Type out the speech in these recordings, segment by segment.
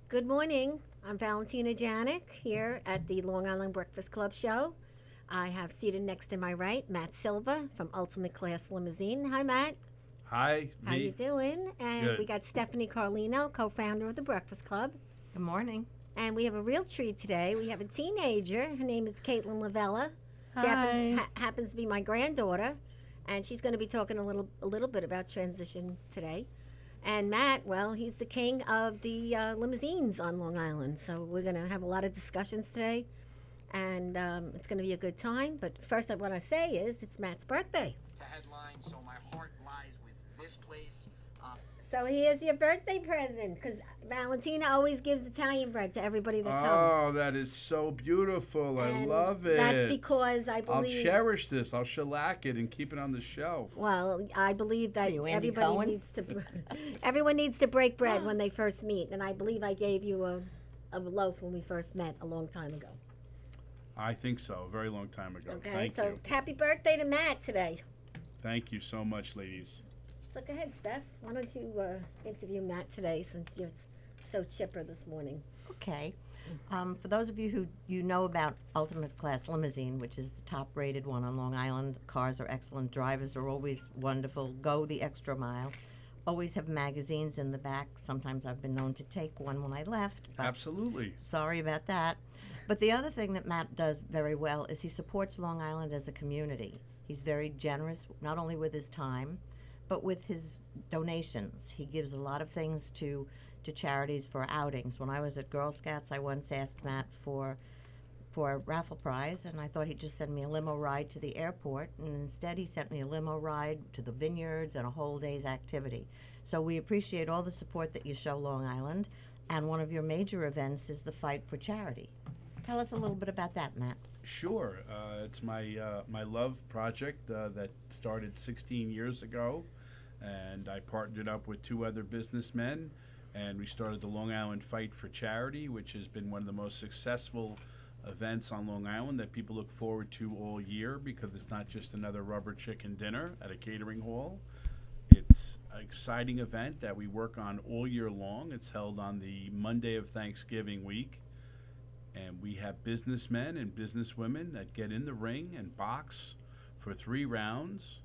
Good morning. I'm Valentina Janik here at the Long Island Breakfast Club show. I have seated next to my right Matt Silva from Ultimate Class Limousine. Hi, Matt. Hi, How you me. doing? And we Good. got Stephanie Carlino, co-founder of the Breakfast Club. Good morning. And we have a real treat today. We have a teenager. Her name is Caitlin Lavella. She Hi. happens to be my granddaughter, and she's going to be talking a little bit about transition today. And Matt, well, he's the king of the limousines on Long Island. So we're going to have a lot of discussions today, and it's going to be a good time. But first, I want to say is it's Matt's birthday. The headline, so my heart lies with this place. So here's your birthday present, because Valentina always gives Italian bread to everybody that Oh, comes. that is so beautiful. I And love it. That's because I I'll believe. cherish this. I'll shellac it and keep it on the shelf. Well, I believe that Are you Andy everybody Cohen? needs to. Everyone needs to break bread when they first meet, and I believe I gave you a loaf when we first met a long time ago. I think so. A very long time ago. Okay, Thank so you. happy birthday to Matt today. Thank you so much, ladies. So go ahead, Steph. Why don't you interview Matt today since you're so chipper this morning? Okay. For those of you who you know about Ultimate Class Limousine, which is the top-rated one on Long Island, cars are excellent. Drivers are always wonderful. Go the extra mile. Always have magazines in the back. Sometimes I've been known to take one when I left. But Absolutely. sorry about that. But the other thing that Matt does very well is he supports Long Island as a community. He's very generous, not only with his time, but with his donations. He gives a lot of things to charities for outings. When I was at Girl Scouts, I once asked Matt for a raffle prize, and I thought he'd just send me a limo ride to the airport, and instead he sent me a limo ride to the vineyards and a whole day's activity. So we appreciate all the support that you show Long Island, and one of your major events is the Fight for Charity. Tell us a little bit about that, Matt. Sure. It's my love project that started 16 years ago, and I partnered up with two other businessmen, and we started the Long Island Fight for Charity, which has been one of the most successful events on Long Island that people look forward to all year, because it's not just another rubber chicken dinner at a catering hall. It's an exciting event that we work on all year long. It's held on the Monday of Thanksgiving week. And we have businessmen and businesswomen that get in the ring and box for 3 rounds.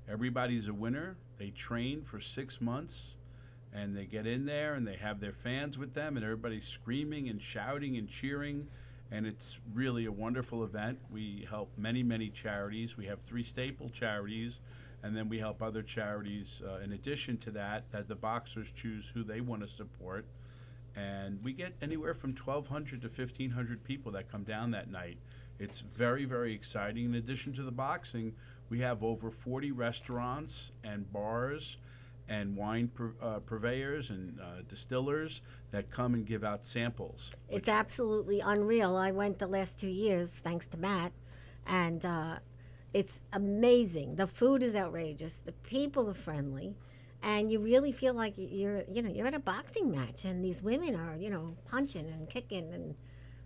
Everybody's a winner. They train for 6 months, and they get in there and they have their fans with them, and everybody's screaming and shouting and cheering. And it's really a wonderful event. We help many, many charities. We have 3 staple charities, and then we help other charities in addition to that the boxers choose who they want to support. And we get anywhere from 1,200 to 1,500 people that come down that night. It's very, very exciting. In addition to the boxing, we have over 40 restaurants and bars and wine purveyors and distillers that come and give out samples. It's absolutely unreal. I went the last 2 years, thanks to Matt, and it's amazing. The food is outrageous. The people are friendly, and you really feel like you're at a boxing match, and these women are punching and kicking and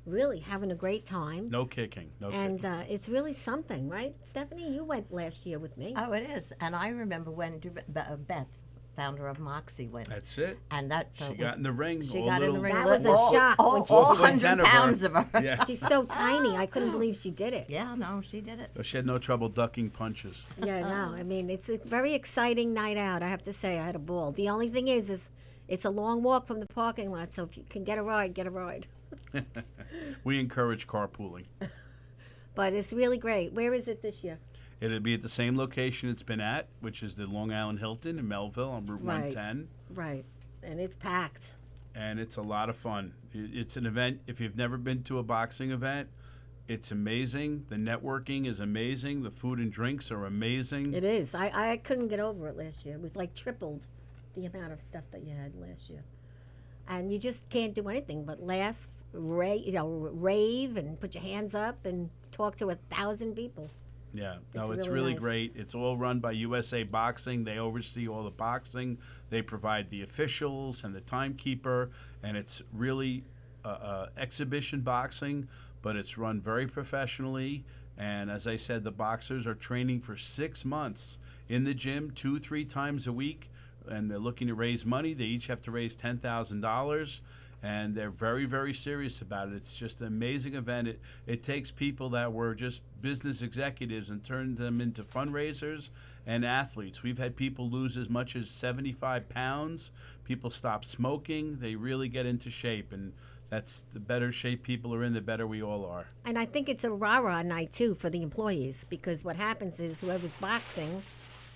really having a great time. No kicking, no And kicking. it's really something, right, Stephanie? You went last year with me. Oh, it is. And I remember when Beth, founder of Moxie, went. That's it. And that She got in the ring. She all got in the little- ring. That was a all, shock All, when she all did it. 100 pounds of her. Yeah. She's so tiny. I couldn't believe she did it. Yeah, no, she did it. She had no trouble ducking punches. Yeah, no. I mean, it's a very exciting night out. I have to say, I had a ball. The only thing is it's a long walk from the parking lot. So if you can get a ride, get a ride. We encourage carpooling. But it's really great. Where is it this year? It'll be at the same location it's been at, which is the Long Island Hilton in Melville on Route Right. 110. Right, and it's packed. And it's a lot of fun. It's an event, if you've never been to a boxing event, it's amazing. The networking is amazing. The food and drinks are amazing. It is. I couldn't get over it last year. It was like tripled the amount of stuff that you had last year. And you just can't do anything but laugh, rave, and put your hands up and talk to 1,000 people. Yeah, It's no, it's really really nice. great. It's all run by USA Boxing. They oversee all the boxing. They provide the officials and the timekeeper, and it's really exhibition boxing, but it's run very professionally. And as I said, the boxers are training for 6 months in the gym 2-3 times a week, and they're looking to raise money. They each have to raise $10,000. and they're very, very serious about it. It's just an amazing event. It takes people that were just business executives and turns them into fundraisers and athletes. We've had people lose as much as 75 pounds. People stop smoking. They really get into shape, and that's the better shape people are in, the better we all are. And I think it's a rah-rah night, too, for the employees, because what happens is whoever's boxing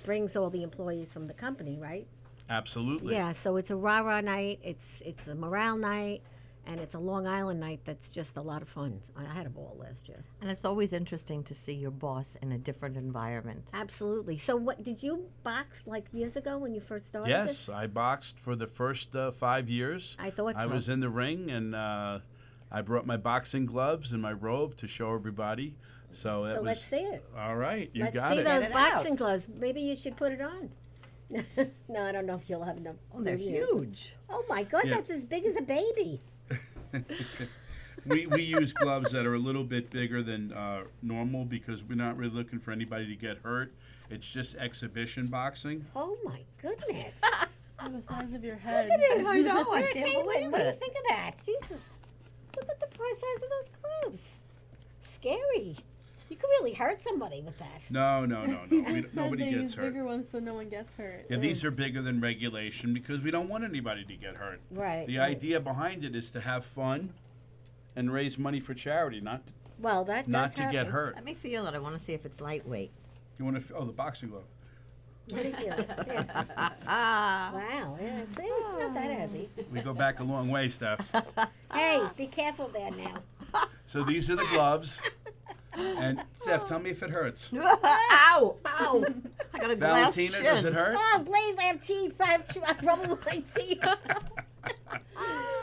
brings all the employees from the company, right? Absolutely. Yeah, so it's a rah-rah night, it's a morale night, and it's a Long Island night that's just a lot of fun. I had a ball last year. And it's always interesting to see your boss in a different environment. Absolutely. So what, did you box like years ago when you first started Yes, this? I boxed for the first 5 years. I thought I so. was in the ring, and I brought my boxing gloves and my robe to show everybody. So that So was let's see it. all right. You Let's got see it. those Get it boxing out. gloves. Maybe you should put it on. No, I don't know if you'll have enough. Oh, they're room. huge. Oh my God, Yeah. that's as big as a baby. We use gloves that are a little bit bigger than normal because we're not really looking for anybody to get hurt. It's just exhibition boxing. Oh my goodness. Oh, the size of your head. I know. I Yeah, can't Caitlin, believe what do you it. think of that? Jesus, look at the size of those gloves. Scary. You could really hurt somebody with that. No. He We, just said nobody they gets use hurt. bigger ones so no one gets hurt. Yeah, these are bigger than regulation because we don't want anybody to get hurt. Right. The right. idea behind it is to have fun and raise money for charity, not Well, that not does to get happen. hurt. Let me feel it. I want to see if it's lightweight. You want to? Oh, the boxing glove. What do you feel? Yeah. Wow, yeah, it's not that heavy. We go back a long way, Steph. Hey, be careful there now. So these are the gloves. And Steph, tell me if it hurts. Ow! Ow! I got a glass Valentina, chin. does it hurt? Oh, Blaze, I have teeth. I have trouble with my teeth.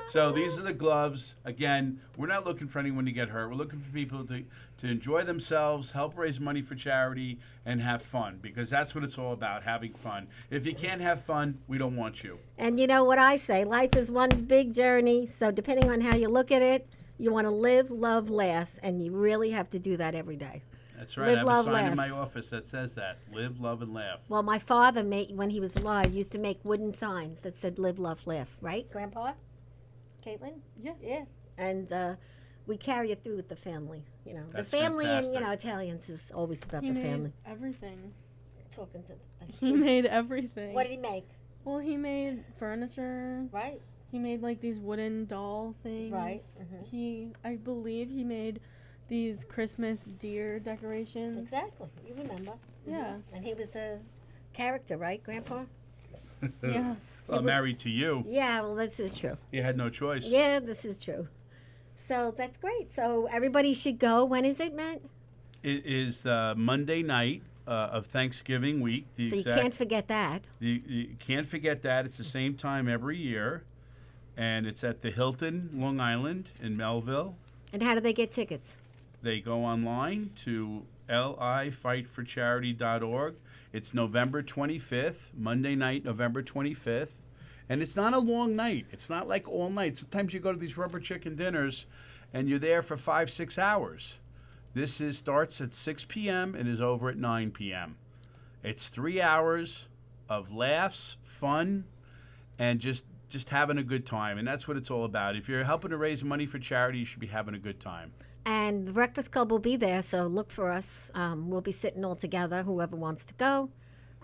So these are the gloves. Again, we're not looking for anyone to get hurt. We're looking for people to enjoy themselves, help raise money for charity, and have fun because that's what it's all about, having fun. If you can't have fun, we don't want you. And you know what I say? Life is one big journey. So depending on how you look at it, you want to live, love, laugh, and you really have to do that every day. That's right. Live, I have love, a sign laugh. in my office that says that. Live, love, and laugh. Well, my father when he was alive, used to make wooden signs that said "Live, love, laugh." Right, Grandpa? Caitlin? Yeah. Yeah. And we carry it through with the family. You know, That's the family, and fantastic. Italians is always about He the made family. everything. Talking to. He made everything. What did he make? Well, he made furniture. Right. He made like these wooden doll things. Right, I believe he made these Christmas deer decorations. Exactly. You remember? Yeah. And he was a character, right, Grandpa? Yeah. Well, was- married to you, Yeah. Well, this is true. you had no choice. Yeah, this is true. So that's great. So everybody should go. When is it, Matt? It is the Monday night of Thanksgiving week. The So you exact, can't forget that. you can't forget that. It's the same time every year. And it's at the Hilton, Long Island in Melville. And how do they get tickets? They go online to lifightforcharity.org. It's November 25th, Monday night, November 25th. And it's not a long night. It's not like all night. Sometimes you go to these rubber chicken dinners and you're there for 5-6 hours. This starts at 6 p.m. and is over at 9 p.m. It's 3 hours of laughs, fun, and just having a good time. And that's what it's all about. If you're helping to raise money for charity, you should be having a good time. And the Breakfast Club will be there, so look for us. We'll be sitting all together, whoever wants to go.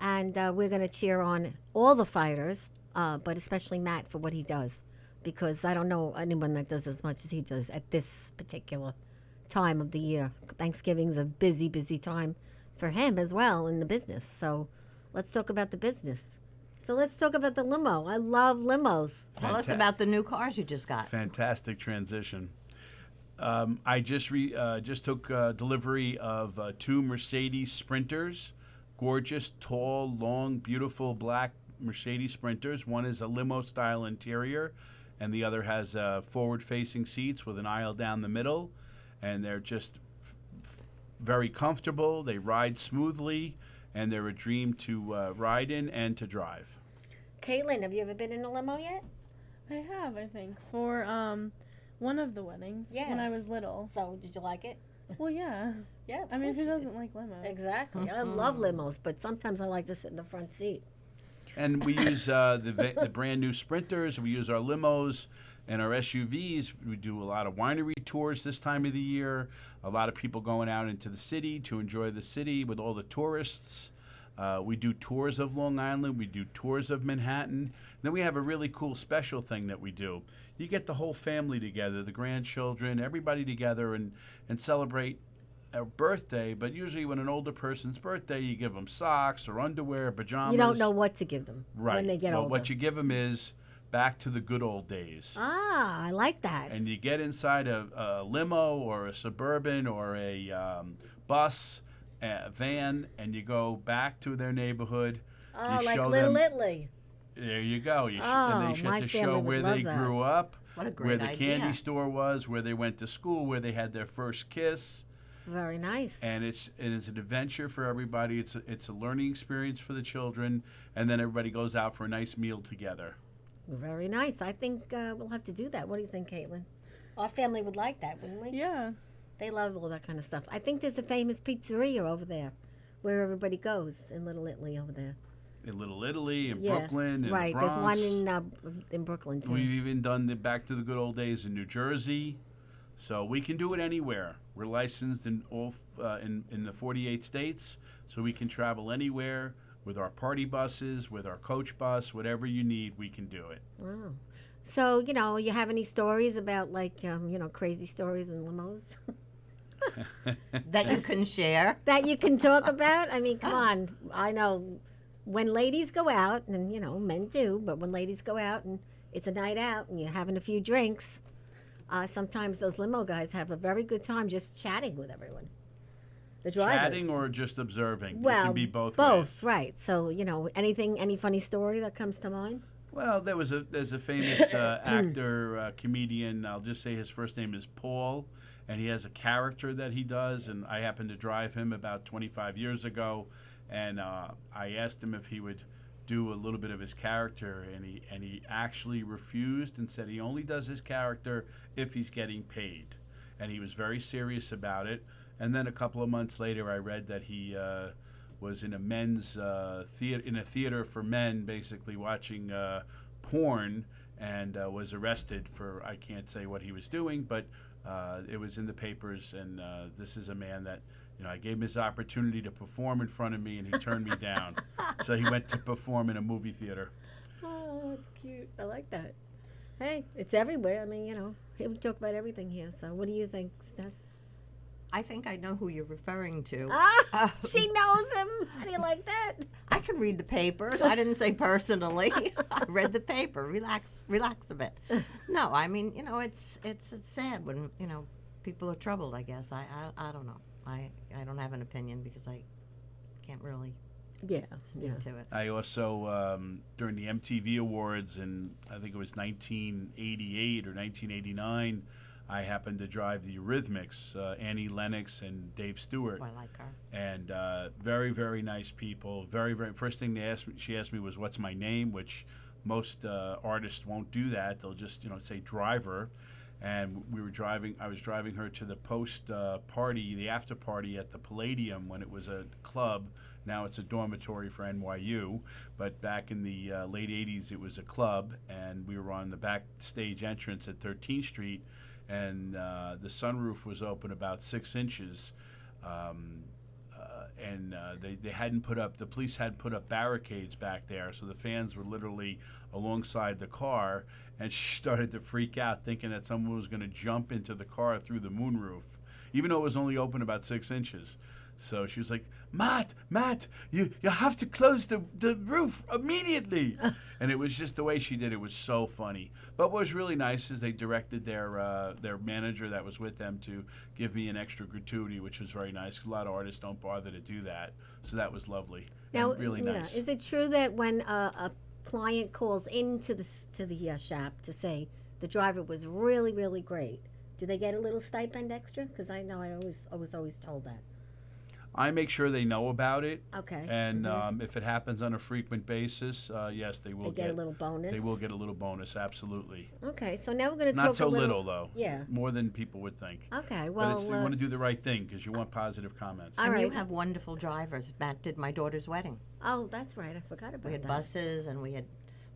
And we're going to cheer on all the fighters, but especially Matt for what he does. Because I don't know anyone that does as much as he does at this particular time of the year. Thanksgiving's a busy, busy time for him as well in the business. So let's talk about the business. So let's talk about the limo. I love limos. Tell us about the new cars you just got. Fantastic transition. I just took delivery of 2 Mercedes Sprinters, gorgeous, tall, long, beautiful black Mercedes Sprinters. One is a limo-style interior, and the other has forward-facing seats with an aisle down the middle, and they're just very comfortable. They ride smoothly, and they're a dream to ride in and to drive. Caitlin, have you ever been in a limo yet? I have, I think, for one of the weddings when I Yes. was little. So did you like it? Well, yeah. Yeah. I mean, who doesn't like limos? Exactly. I love limos, but sometimes I like to sit in the front seat. And we use the brand new Sprinters. We use our limos, And our SUVs, we do a lot of winery tours this time of the year. A lot of people going out into the city to enjoy the city with all the tourists. We do tours of Long Island. We do tours of Manhattan. Then we have a really cool special thing that we do. You get the whole family together, the grandchildren, everybody together, and celebrate a birthday. But usually when an older person's birthday, you give them socks or underwear, pajamas. You don't know what to give them right. when they get well, older. what you give them is back to the good old days. Ah, I like that. And you get inside a limo or a Suburban or a bus, a van, and you go back to their neighborhood. Oh, you like show Little them, Italy. There you go. And Oh, they my get to family show would where love they that. grew up, What a where great the idea. candy store was, where they went to school, where they had their first kiss. Very nice. And it's an adventure for everybody. It's a learning experience for the children, and then everybody goes out for a nice meal together. Very nice. I think we'll have to do that. What do you think, Caitlin? Our family would like that, wouldn't we? Yeah. They love all that kind of stuff. I think there's a famous pizzeria over there where everybody goes in Little Italy over there. In Little Italy, in Yeah, Brooklyn, in right. the There's Bronx. one in Brooklyn, too. We've even done the back to the good old days in New Jersey, so we can do it anywhere. We're licensed in all in the 48 states, so we can travel anywhere with our party buses, with our coach bus, whatever you need, we can do it. Wow. So, you have any stories about, like, crazy stories in limos That you can share. that you can talk about? I mean, come on. I know when ladies go out, and, men do, but when ladies go out and it's a night out and you're having a few drinks, sometimes those limo guys have a very good time just chatting with everyone. The drivers. Chatting or just observing? well, it can be both ways. right. So, any funny story that comes to mind? Well, there's a famous actor, comedian. I'll just say his first name is Paul, and he has a character that he does. And I happened to drive him about 25 years ago, and I asked him if he would do a little bit of his character, and he actually refused and said he only does his character if he's getting paid, and he was very serious about it. And then a couple of months later, I read that he was in a men's theater for men, basically watching porn, and was arrested for, I can't say what he was doing, but it was in the papers. And this is a man that, I gave him his opportunity to perform in front of me, and he turned me down. So he went to perform in a movie theater. Oh, that's cute. I like that. Hey, it's everywhere. I mean, we talk about everything here. So, what do you think, Steph? I think I know who you're referring to. Ah, she knows him. How do you like that? I can read the papers. I didn't say personally. I read the paper. Relax a bit. No, I mean, it's sad when people are troubled. I guess I don't know. I don't have an opinion because I can't really Yeah. speak to it. I also, during the MTV Awards in, I think it was 1988 or 1989, I happened to drive the Eurythmics, Annie Lennox and Dave Stewart. Oh, I like her. And very, very nice people. Very, very. First thing she asked me was, "What's my name?" Which most artists won't do that. They'll just, say driver. And we were driving. I was driving her to the post party, the after party at the Palladium when it was a club. Now it's a dormitory for NYU. But back in the late '80s, it was a club, and we were on the backstage entrance at 13th Street. And the sunroof was open about 6 inches, and they hadn't put up. The police hadn't put up barricades back there, so the fans were literally alongside the car. And she started to freak out, thinking that someone was going to jump into the car through the moonroof, even though it was only open about 6 inches. So she was like, Matt, you have to close the roof immediately. And it was just the way she did it was so funny. But what was really nice is they directed their manager that was with them to give me an extra gratuity, which was very nice. 'Cause a lot of artists don't bother to do that. So that was lovely. Now, and really nice. Is it true that when a client calls into the shop to say the driver was really, really great, do they get a little stipend extra? Because I know I was always told that. I make sure they know about it. Okay. And if it happens on a frequent basis, yes, they will They get a little bonus. They will get a little bonus, absolutely. Okay, so now we're going to talk Not so a little, though. Yeah. More than people would think. Okay, But well, you want to do the right thing because you want positive comments. All And you right. have wonderful drivers. Matt did my daughter's wedding. oh, that's right. I forgot about We had that. buses and we had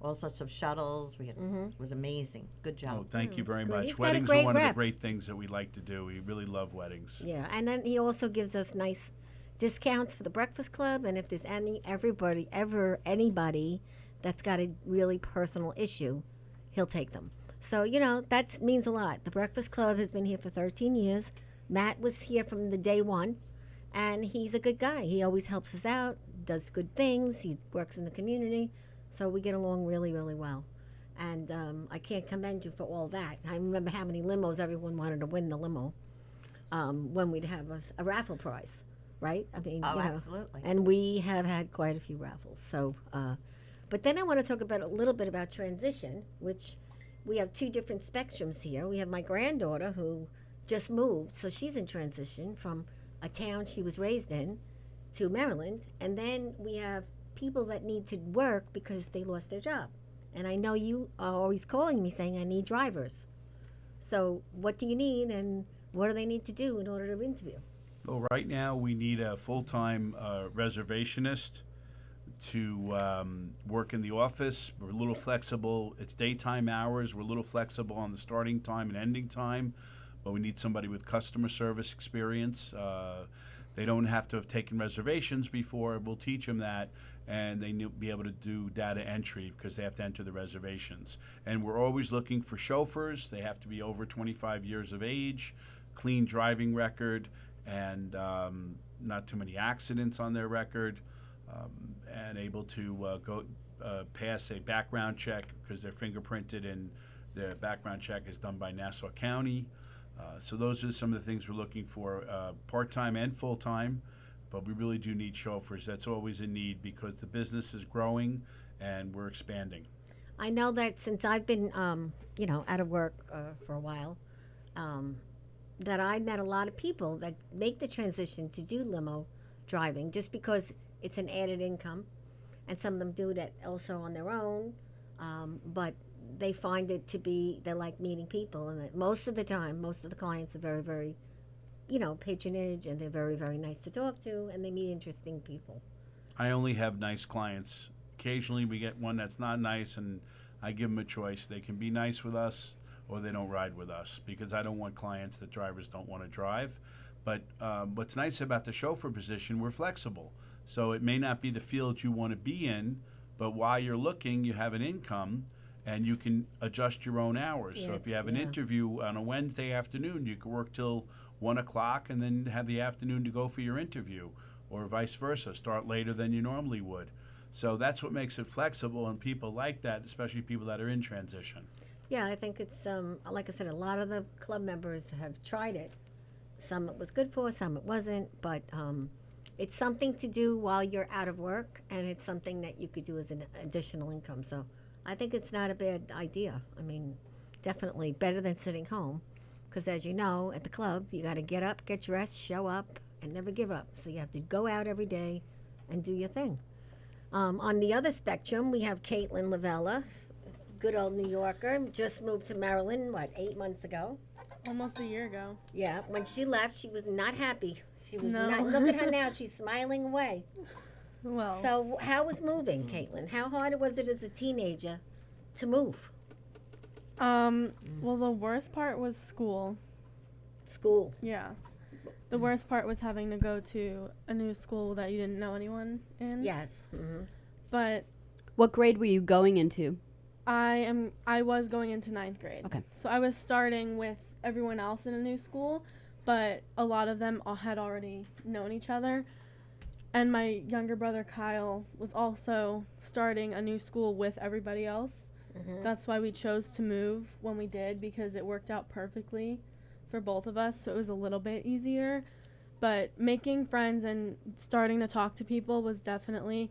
all sorts of shuttles. We had, It was amazing. Good job. Oh, thank you very good. much. He's got a Weddings great are one of the rep. great things that we like to do. We really love weddings. Yeah, and then he also gives us nice discounts for the Breakfast Club, and if there's anybody that's got a really personal issue, he'll take them. So, that means a lot. The Breakfast Club has been here for 13 years. Matt was here from the day one, and he's a good guy. He always helps us out, does good things. He works in the community, so we get along really, really well. And I can't commend you for all that. I remember how many limos everyone wanted to win the limo when we'd have a raffle prize, right? I mean, Oh, absolutely. And we have had quite a few raffles. So, but then I want to talk about a little bit about transition, which we have two different spectrums here. We have my granddaughter who just moved, so she's in transition from a town she was raised in to Maryland, and then we have people that need to work because they lost their job. And I know you are always calling me saying, I need drivers. So what do you need, and what do they need to do in order to interview? Well, right now we need a full-time reservationist to work in the office. We're a little flexible. It's daytime hours. We're a little flexible on the starting time and ending time, but we need somebody with customer service experience. They don't have to have taken reservations before. We'll teach them that, and they need to be able to do data entry because they have to enter the reservations. And we're always looking for chauffeurs. They have to be over 25 years of age, clean driving record, and not too many accidents on their record, and able to pass a background check because they're fingerprinted, and their background check is done by Nassau County. So those are some of the things we're looking for, part-time and full-time, but we really do need chauffeurs. That's always a need because the business is growing and we're expanding. I know that since I've been, out of work for a while, that I met a lot of people that make the transition to do limo driving just because it's an added income, and some of them do that also on their own, but they find it to be, they like meeting people, and that most of the time, most of the clients are very, very, patronage, and they're very, very nice to talk to, and they meet interesting people. I only have nice clients. Occasionally we get one that's not nice, and I give them a choice. They can be nice with us or they don't ride with us because I don't want clients that drivers don't want to drive. But what's nice about the chauffeur position, we're flexible. So it may not be the field you want to be in, but while you're looking, you have an income and you can adjust your own hours. So if you have an interview on a Wednesday afternoon, you can work till 1 o'clock and then have the afternoon to go for your interview, or vice versa, start later than you normally would. So that's what makes it flexible, and people like that, especially people that are in transition. Yeah, I think it's, like I said, a lot of the club members have tried it. Some it was good for, some it wasn't, but it's something to do while you're out of work, and it's something that you could do as an additional income. So I think it's not a bad idea. I mean, definitely better than sitting home, because as you know, at the club, you got to get up, get dressed, show up, and never give up. So you have to go out every day and do your thing. On the other spectrum, we have Caitlin Lavella, good old New Yorker, just moved to Maryland, 8 months ago? Almost a year ago. Yeah, when she left, she was not happy. She was No. not. Look at her now; she's smiling away. Well, So, how was moving, Caitlin? How hard was it as a teenager to move? well, the worst part was school. School. Yeah. The worst part was having to go to a new school that you didn't know anyone in. Yes. Mm-hmm. But What grade were you going into? I was going into 9th grade. Okay. So I was starting with everyone else in a new school, but a lot of them all had already known each other. And my younger brother Kyle was also starting a new school with everybody else. Mm-hmm. That's why we chose to move when we did, because it worked out perfectly for both of us, so it was a little bit easier. But making friends and starting to talk to people was definitely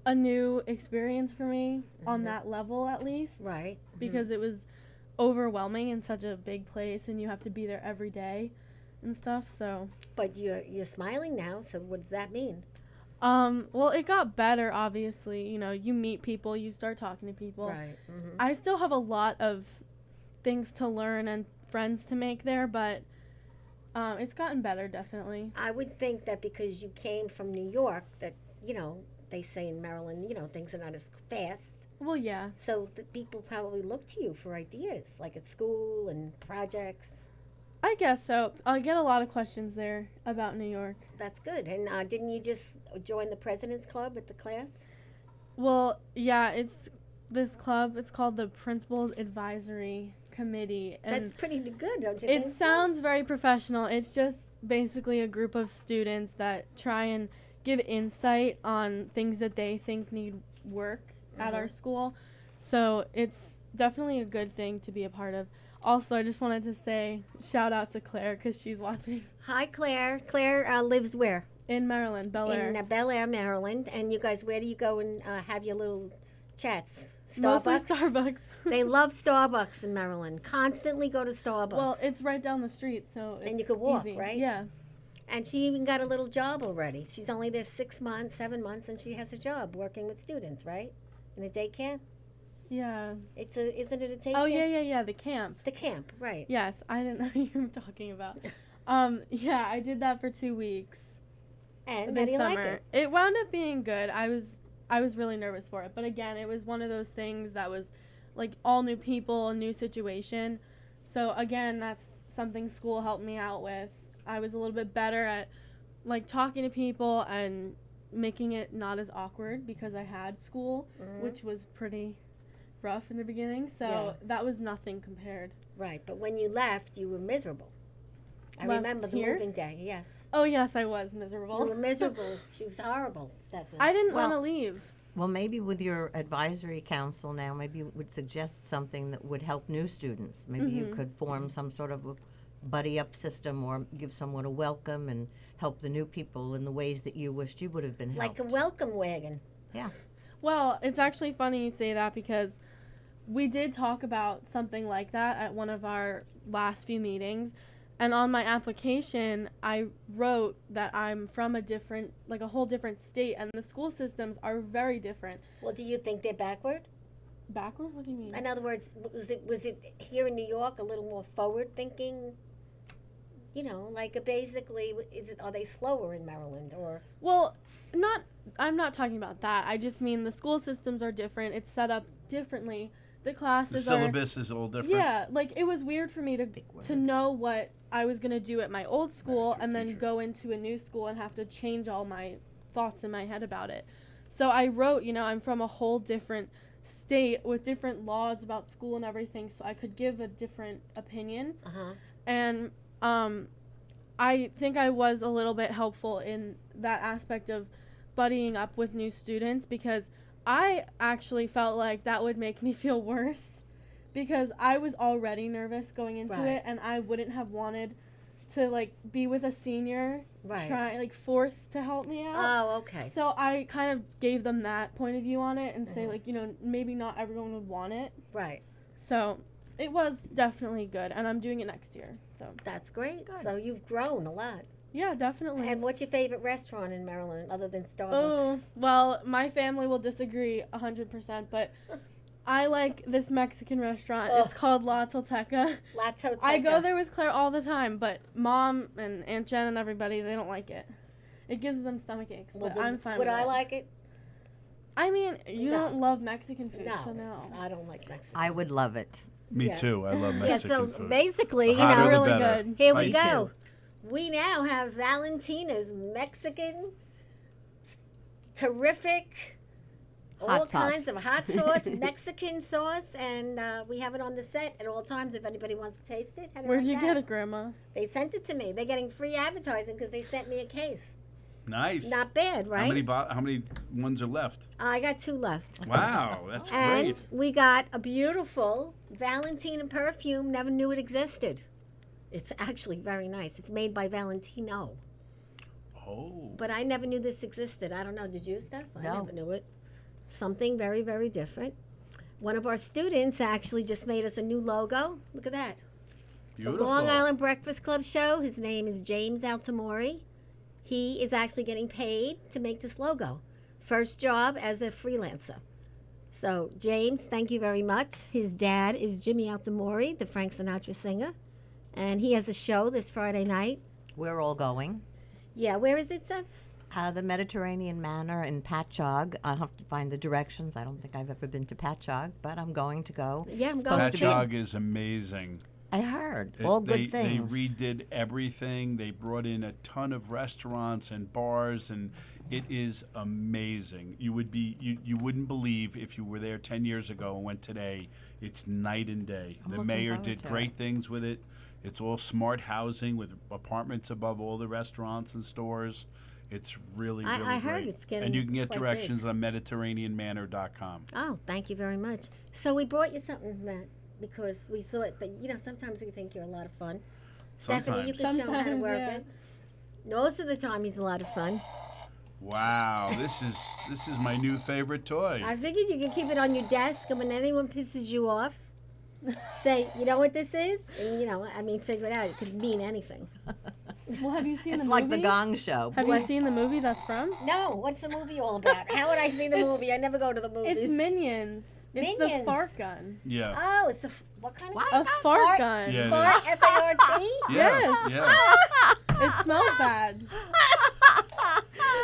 a new experience for me on that level, at least. Right. Because it was overwhelming in such a big place, and you have to be there every day and stuff. So But you're smiling now. So what does that mean? well, it got better, obviously. You meet people, you start talking to people. Right. Mm-hmm. I still have a lot of things to learn and friends to make there, but it's gotten better, definitely. I would think that because you came from New York, that they say in Maryland, things are not as fast. Well, yeah. So the people probably look to you for ideas, like at school and projects. I guess so. I get a lot of questions there about New York. That's good. And didn't you just join the President's Club at the class? Well, yeah, it's this club. It's called the Principals Advisory Committee. And That's pretty good, don't you it think? sounds very professional. It's just basically a group of students that try and give insight on things that they think need work at our school. So it's definitely a good thing to be a part of. Also, I just wanted to say shout out to Claire because she's watching Hi, Claire. Claire lives where? in Maryland, Bel Air. In Bel Air, Maryland. And you guys, where do you go and have your little chats? Mostly Starbucks? Starbucks. They love Starbucks in Maryland. Constantly go to Starbucks. Well, it's right down the street, so it's And you could walk, easy. right? Yeah. And she even got a little job already. She's only there 6 months, 7 months, and she has a job working with students, right? In a daycare. Yeah. Isn't it a daycare? Oh, yeah, the camp. The camp, right? Yes, I didn't know you were talking about. Yeah, I did that for 2 weeks And how this do you summer. like it? It wound up being good. I was really nervous for it, but again, it was one of those things that was like all new people, a new situation. So again, that's something school helped me out with. I was a little bit better at like talking to people and making it not as awkward because I had school, which was pretty rough in the beginning. So Yeah. that was nothing compared. Right, but when you left, you were miserable. I Left remember the here? moving day, yes. Oh yes, I was You were miserable. miserable. She was horrible, Stephanie. I didn't Well- want to leave. Well, maybe with your advisory council now, maybe you would suggest something that would help new students. Maybe you could form some sort of a buddy up system or give someone a welcome and help the new people in the ways that you wished you would have been Like helped. a welcome wagon. Yeah. Well, it's actually funny you say that because we did talk about something like that at one of our last few meetings. And on my application, I wrote that I'm from a whole different state, and the school systems are very different. Well, do you think they're backward? Backward? What do you mean? In other words, was it here in New York a little more forward thinking? Like basically, are they slower in Maryland or? Well, I'm not talking about that. I just mean the school systems are different. It's set up differently. The The classes are. syllabus is all different. Yeah, like it was weird for me to know what I was gonna do at my old school Right, your and then teacher. go into a new school and have to change all my thoughts in my head about it. So I wrote, I'm from a whole different state with different laws about school and everything, so I could give a different opinion. Uh-huh. And I think I was a little bit helpful in that aspect of buddying up with new students because I actually felt like that would make me feel worse because I was already nervous going into Right. it and I wouldn't have wanted to be with a senior Right. forced to help me out. Oh, okay. So I kind of gave them that point of view on it and say maybe not everyone would want it. Right. So it was definitely good and I'm doing it next year. So That's great. Good. So you've grown a lot. yeah, definitely. And what's your favorite restaurant in Maryland other than Starbucks? Oh, well, my family will disagree 100%, but I like this Mexican restaurant. It's Ugh. called La Tolteca. La Toteca. I go there with Claire all the time, but Mom and Aunt Jen and everybody, they don't like it. It gives them stomach aches, Well, but I'm fine would with I it. like it? I mean, you No. don't love Mexican food, No, so no. I don't like Mexican. I would love it. Me Yeah. too. I love Mexican Yeah, so food. basically, The hotter the Really better. good. here we Spicy. go. We now have Valentina's Mexican, terrific, all Hot sauce. kinds of hot sauce, Mexican sauce, and we have it on the set at all times if anybody wants to taste it. How do Where'd like you that? get it, Grandma? They sent it to me. They're getting free advertising because they sent me a case. Nice. Not bad, right? How many ones are left? I got 2 left. Wow, that's And great. we got a beautiful Valentina perfume. Never knew it existed. It's actually very nice. It's made by Valentino. Oh. But I never knew this existed. I don't know. Did you, Steph? I No. never knew it. Something very, very different. One of our students actually just made us a new logo. Look at that. Beautiful. The Long Island Breakfast Club show. His name is James Altamori. He is actually getting paid to make this logo. First job as a freelancer. So, James, thank you very much. His dad is Jimmy Altamori, the Frank Sinatra singer. And he has a show this Friday night. We're all going. Yeah, where is it, Seth? The Mediterranean Manor in Patchogue. I'll have to find the directions. I don't think I've ever been to Patchogue, but I'm going to go. Yeah, I'm going to. Patchogue is amazing. I heard It- all they, good things. They redid everything. They brought in a ton of restaurants and bars, and it is amazing. You wouldn't believe if you were there 10 years ago and went today. It's night and day. I'm The looking mayor forward did to great it. things with it. It's all smart housing with apartments above all the restaurants and stores. It's really, really I heard great. it's getting and you can get quite directions on MediterraneanManor.com. Oh, thank you very much. So we brought you something, Matt, because we thought that, sometimes we think you're a lot of fun. Stephanie, you Sometimes. can show him how to Sometimes, work yeah. it. Most of the time he's a lot of fun. Wow, this is my new favorite toy. I figured you could keep it on your desk, and when anyone pisses you off, say, you know what this is? And, figure it out. It could mean anything. Well, have you seen It's the like movie? the Gong Show. Have you seen the movie that's from? No, what's the movie all about? How would I see the movie? I never go to the movies. It's Minions. It's the Minions. fart gun. Yeah. Oh, it's what kind of What? A fart Fart? gun. Yeah, it Fart? is. F-A-R-T? Yes. Yeah. It smells bad.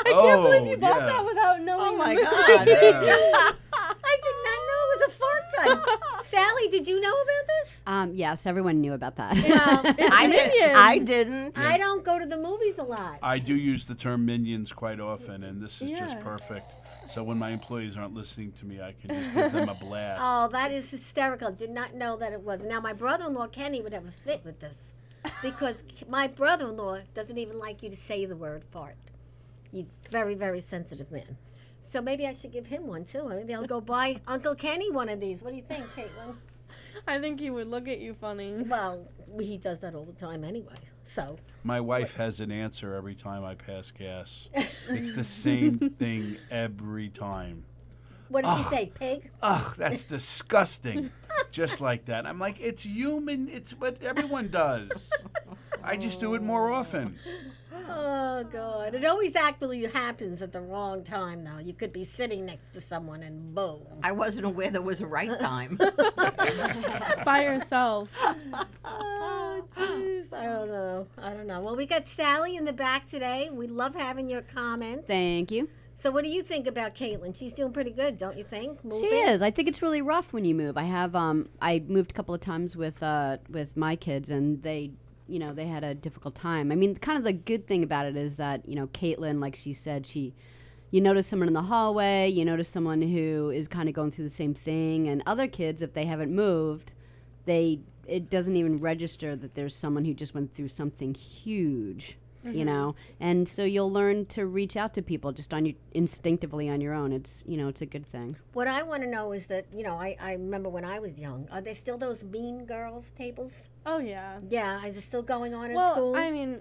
I Oh, can't believe you bought yeah. that without knowing. Oh my the God. Yeah. I did not know it was a fart gun. Sally, did you know about this? Yes, everyone knew about that. Well, I didn't. I don't go to the movies a lot. I do use the term minions quite often, and this is just Yeah. perfect. So when my employees aren't listening to me, I can just give them a blast. Oh, that is hysterical. Did not know that it was. Now, my brother-in-law, Kenny, would have a fit with this because my brother-in-law doesn't even like you to say the word fart. He's a very, very sensitive man. So maybe I should give him one, too. Maybe I'll go buy Uncle Kenny one of these. What do you think, Caitlin? I think he would look at you funny. Well, he does that all the time anyway. So, My wife has an answer every time I pass gas. It's the same thing every time. what did she say, pig? Ugh, that's disgusting. Just like that. I'm like, it's human. It's what everyone does. I just do it more often. Oh, God. It always actually happens at the wrong time, though. You could be sitting next to someone and boom. I wasn't aware there was a right time. By yourself. Oh, jeez. I don't know. Well, we got Sally in the back today. We love having your comments. Thank you. So what do you think about Caitlin? She's doing pretty good, don't you think? She is. I think it's really rough when you move. I have I moved a couple of times with my kids, and they had a difficult time. I mean, kind of the good thing about it is that, Caitlin, like she said, you notice someone in the hallway, you notice someone who is kind of going through the same thing, and other kids, if they haven't moved, it doesn't even register that there's someone who just went through something huge, and so you'll learn to reach out to people just instinctively on your own. It's it's a good thing. What I want to know is that, I remember when I was young, are there still those Mean Girls tables? Oh, yeah. Yeah, is it still going on in Well, school? I mean,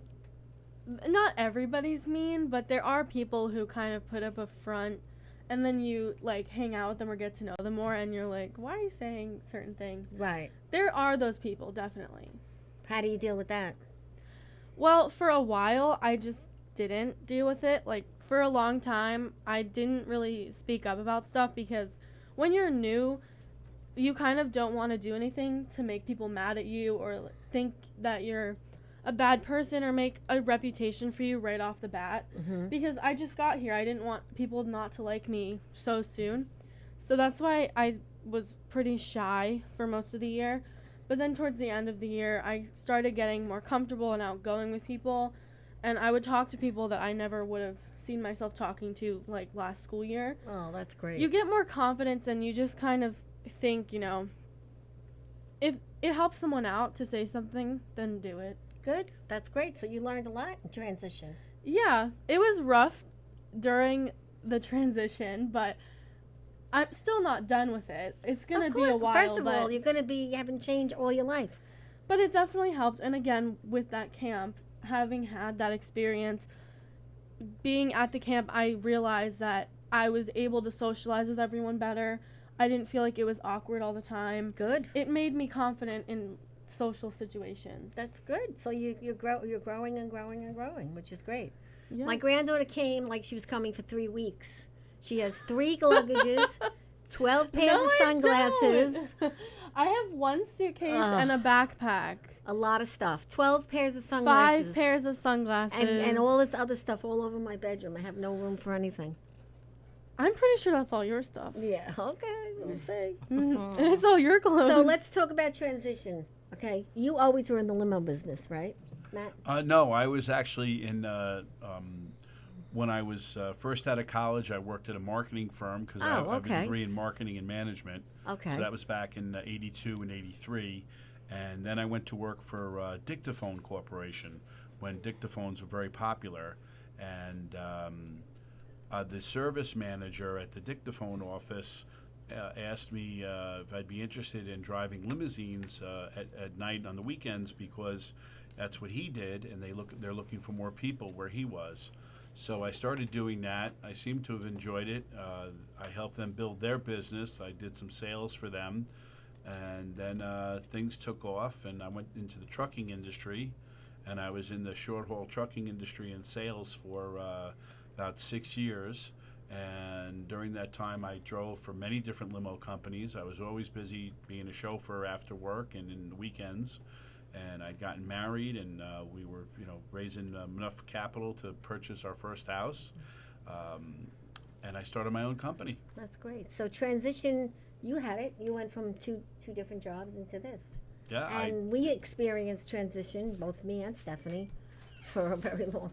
not everybody's mean, but there are people who kind of put up a front, and then you, hang out with them or get to know them more, and you're like, why are you saying certain things? Right. There are those people, definitely. How do you deal with that? Well, for a while, I just didn't deal with it. For a long time, I didn't really speak up about stuff because when you're new, you kind of don't want to do anything to make people mad at you or think that you're a bad person or make a reputation for you right off the bat. Mm-hmm. Because I just got here. I didn't want people not to like me so soon. So that's why I was pretty shy for most of the year. But then towards the end of the year, I started getting more comfortable and outgoing with people. And I would talk to people that I never would have seen myself talking to, last school year. Oh, that's great. You get more confidence and you just kind of think, if it helps someone out to say something, then do it. Good. That's great. So you learned a lot in transition. Yeah, it was rough during the transition, but I'm still not done with it. It's going to Of be a course. while. First of but, all, you're going to be having change all your life. but it definitely helped. And again, with that camp, having had that experience, being at the camp, I realized that I was able to socialize with everyone better. I didn't feel like it was awkward all the time. Good. It made me confident in social situations. That's good. So you're growing and growing and growing, which is great. Yeah. My granddaughter came like she was coming for 3 weeks. She has 3 luggages, 12 pairs No, of I sunglasses. don't. I have one suitcase and a backpack. A lot of stuff. 12 pairs of sunglasses. 5 pairs of sunglasses. and all this other stuff all over my bedroom. I have no room for anything. I'm pretty sure that's all your stuff. Yeah, okay, we'll see. And it's all your clothes. So let's talk about transition. Okay, you always were in the limo business, right, Matt? No, I was actually in. When I was first out of college, I worked at a marketing firm because I have a okay. degree in marketing and management. Okay. So that was back in '82 and '83, and then I went to work for Dictaphone Corporation when dictaphones were very popular, and the service manager at the dictaphone office asked me if I'd be interested in driving limousines at night on the weekends because that's what he did, and they're looking for more people where he was. So I started doing that. I seem to have enjoyed it. I helped them build their business. I did some sales for them, and then things took off, and I went into the trucking industry, and I was in the short-haul trucking industry in sales for about 6 years. And during that time, I drove for many different limo companies. I was always busy being a chauffeur after work and in the weekends. And I'd gotten married, and we were, raising enough capital to purchase our first house. And I started my own company. That's great. So transition, you had it. You went from two different jobs into this. Yeah, And we experienced transition, both me and Stephanie, for a very long,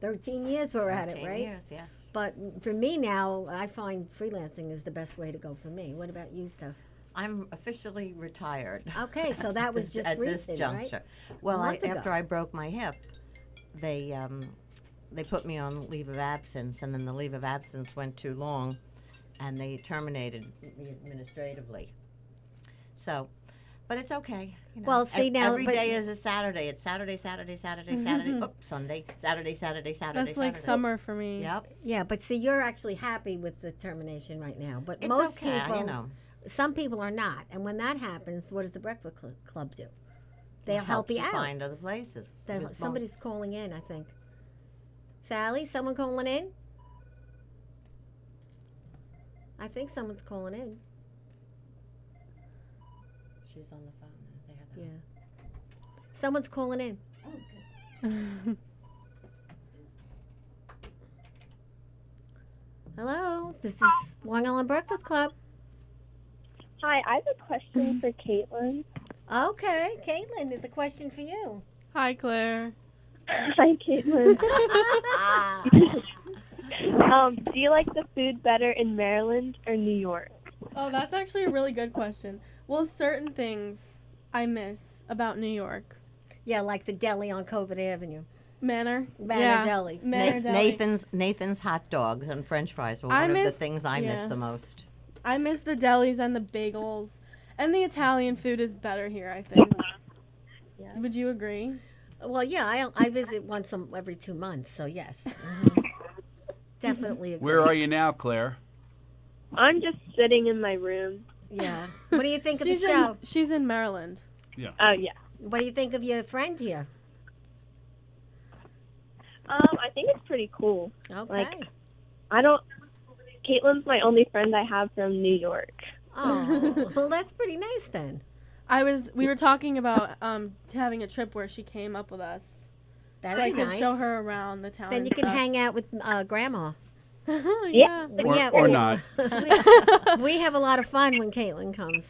13 years we're at it, 13 right? years, yes. But for me now, I find freelancing is the best way to go for me. What about you, Steph? I'm officially retired. Okay, so that was just at recent, this right? juncture. Well, A month ago. after I broke my hip, they put me on leave of absence, and then the leave of absence went too long, and they terminated me administratively. So, but it's okay. Well, see, now- every but- day is a Saturday. It's Saturday, Saturday, Saturday, Saturday. Oops, Sunday, Saturday, Saturday, Saturday. that's like Saturday. summer for me. Yep. Yeah, but see, you're actually happy with the termination right now. But It's most okay, people, some people are not. And when that happens, what does the Breakfast Club do? They'll help Helps you out. find other places. because most- Somebody's calling in, I think. Sally, someone calling in? I think someone's calling in. She's on the phone. There, Yeah. Someone's calling in. Hello, this is Long Island Breakfast Club. Hi, I have a question for Caitlin. Okay, Caitlin, there's a question for you. Hi, Claire. Hi, Caitlin. Do you like the food better in Maryland or New York? Oh, that's actually a really good question. Well, certain things I miss about New York. Yeah, like the deli on Covert Avenue. Manor. Manor Deli. Manor Deli. Nathan's hot dogs and French fries were I one of the miss- things I miss yeah. the most. I miss the delis and the bagels. And the Italian food is better here, I think. Yeah. Would you agree? Well, yeah, I visit once every 2 months, so yes. Mhm. Definitely agree. Where are you now, Claire? I'm just sitting in my room. Yeah. What do you think of the She's show? she's in Maryland. Oh, yeah. What do you think of your friend here? I think it's pretty cool. Okay. Caitlin's my only friend I have from New York. Oh, well, that's pretty nice then. We were talking about having a trip where she came up with us. That'd so I be could nice. show her around the town. Then you can hang out with Grandma. yeah. Or not. We have a lot of fun when Caitlin comes.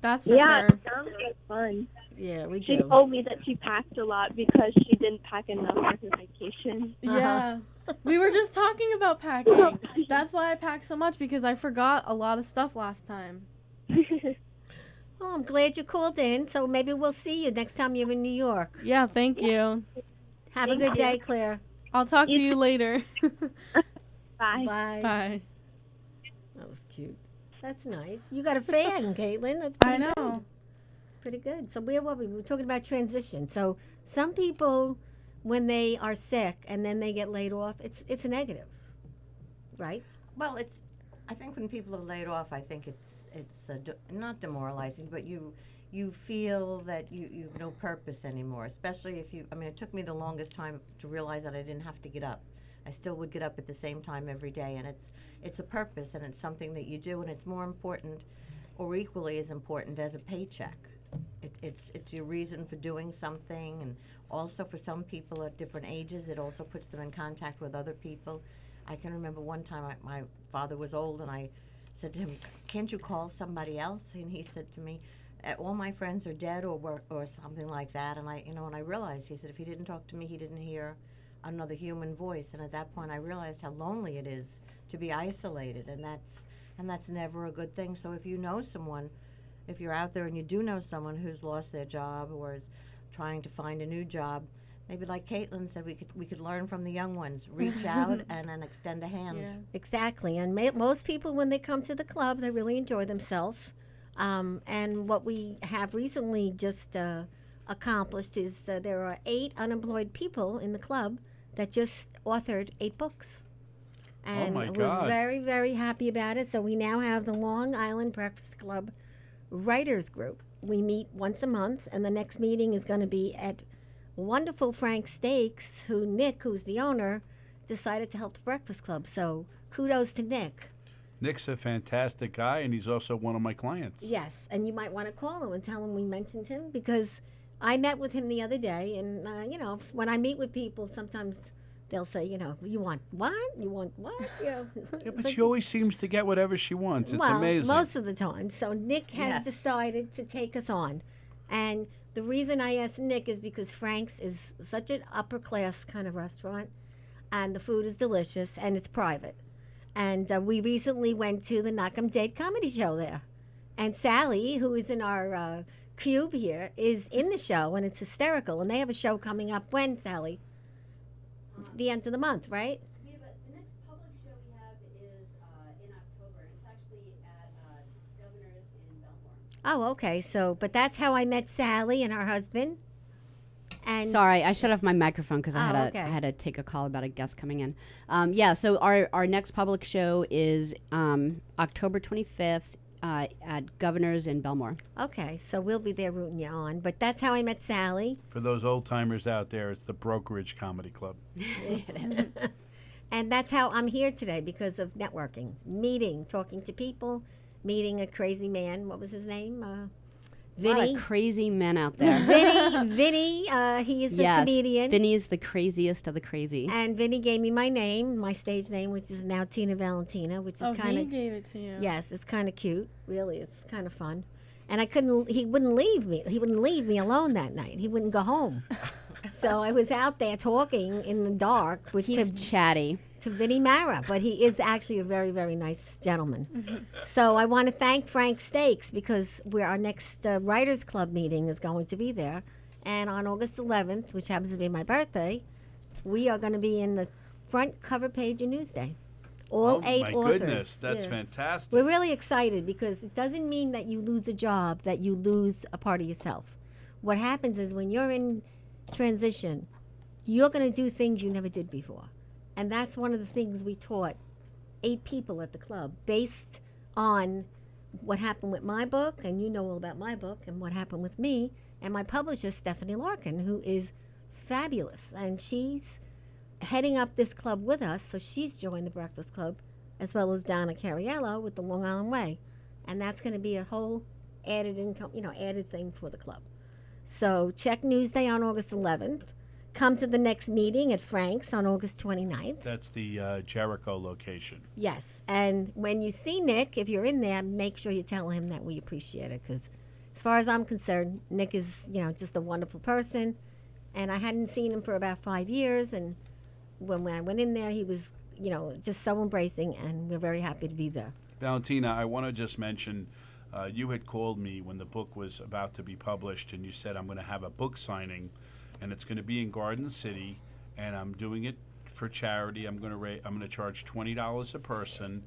That's for Yeah, sure. it sounds like fun. Yeah, we She do. told me that she packed a lot because she didn't pack enough for her vacation. Yeah. We were just talking about packing. That's why I packed so much, because I forgot a lot of stuff last time. Well, I'm glad you called in, so maybe we'll see you next time you're in New York. Yeah, thank you. Have a good day, Claire. I'll talk to you later. Bye. Bye. Bye. That was cute. That's nice. You got a fan, Caitlin. That's I pretty know. good. Pretty good. So we were talking about transition. So some people, when they are sick and then they get laid off, it's a negative, right? Well, I think when people are laid off, I think it's not demoralizing, but you feel that you have no purpose anymore, especially if it took me the longest time to realize that I didn't have to get up. I still would get up at the same time every day, and it's a purpose and it's something that you do, and it's more important or equally as important as a paycheck. It's your reason for doing something, and also for some people at different ages, it also puts them in contact with other people. I can remember one time my father was old, and I said to him, "Can't you call somebody else?" And he said to me, "All my friends are dead," or something like that. And I realized, he said, if he didn't talk to me, he didn't hear another human voice. And at that point, I realized how lonely it is to be isolated, and that's never a good thing. So if you know someone, if you're out there and you do know someone who's lost their job or is trying to find a new job, maybe like Caitlin said, we could learn from the young ones. Reach out and then extend a hand. Yeah. Exactly. And most people, when they come to the club, they really enjoy themselves. And what we have recently just accomplished is there are 8 unemployed people in the club that just authored 8 books. And my we're God. very, very happy about it. So we now have the Long Island Breakfast Club Writers Group. We meet once a month, and the next meeting is going to be at wonderful Frank Steaks, Nick, who's the owner, decided to help the Breakfast Club. So kudos to Nick. Nick's a fantastic guy, and he's also one of my clients. Yes, and you might want to call him and tell him we mentioned him, because I met with him the other day, and when I meet with people, sometimes they'll say, you want what? You want what? Yeah, it's but like- she always seems to get whatever she wants. It's well, amazing. most of the time. So Nick has Yes. decided to take us on, and the reason I asked Nick is because Frank's is such an upper class kind of restaurant, and the food is delicious, and it's private. And we recently went to the Knock 'em Dead comedy show there. And Sally, who is in our cube here, is in the show, and it's hysterical. And they have a show coming up when, Sally? The end of the month, right? We have the next public show we have is in October. It's actually at Governor's in Belmore. Oh, okay. So, but that's how I met Sally and her husband. And Sorry, I shut off my microphone because Oh, okay. I had to take a call about a guest coming in. So our next public show is October 25th at Governor's in Belmore. Okay, so we'll be there rooting you on. But that's how I met Sally. For those old timers out there, it's the Brokerage Comedy Club. And that's how I'm here today, because of networking, meeting, talking to people, meeting a crazy man. What was his name? A Vinny. lot of crazy men out there. Vinny, he is the Yes, comedian. Vinny is the craziest of the crazy. And Vinny gave me my name, my stage name, which is now Tina Valentina, which is Oh, kind he of, gave it to you. yes, it's kind of cute. Really, it's kind of fun. And he wouldn't leave me. He wouldn't leave me alone that night. He wouldn't go home. So I was out there talking in the dark with He's chatty. to Vinny Mara, but he is actually a very, very nice gentleman. So I want to thank Frank Steaks, because our next Writers Club meeting is going to be there. And on August 11th, which happens to be my birthday, we are going to be in the front cover page of Newsday. All 8 my authors. goodness, that's Yeah. fantastic. We're really excited, because it doesn't mean that you lose a job, that you lose a part of yourself. What happens is when you're in transition, you're going to do things you never did before. And that's one of the things we taught 8 people at the club, based on what happened with my book, and you know all about my book, and what happened with me, and my publisher, Stephanie Larkin, who is fabulous. And she's heading up this club with us, so she's joined the Breakfast Club, as well as Donna Cariello with the Long Island Way. And that's going to be a whole added income, added thing for the club. So check Newsday on August 11th. Come to the next meeting at Frank's on August 29th. That's the Jericho location. Yes. And when you see Nick, if you're in there, make sure you tell him that we appreciate it. Because as far as I'm concerned, Nick is, just a wonderful person. And I hadn't seen him for about 5 years. And when I went in there, he was, just so embracing. And we're very happy to be there. Valentina, I want to just mention, you had called me when the book was about to be published, and you said, I'm going to have a book signing, and it's going to be in Garden City, and I'm doing it for charity. I'm going to charge $20 a person,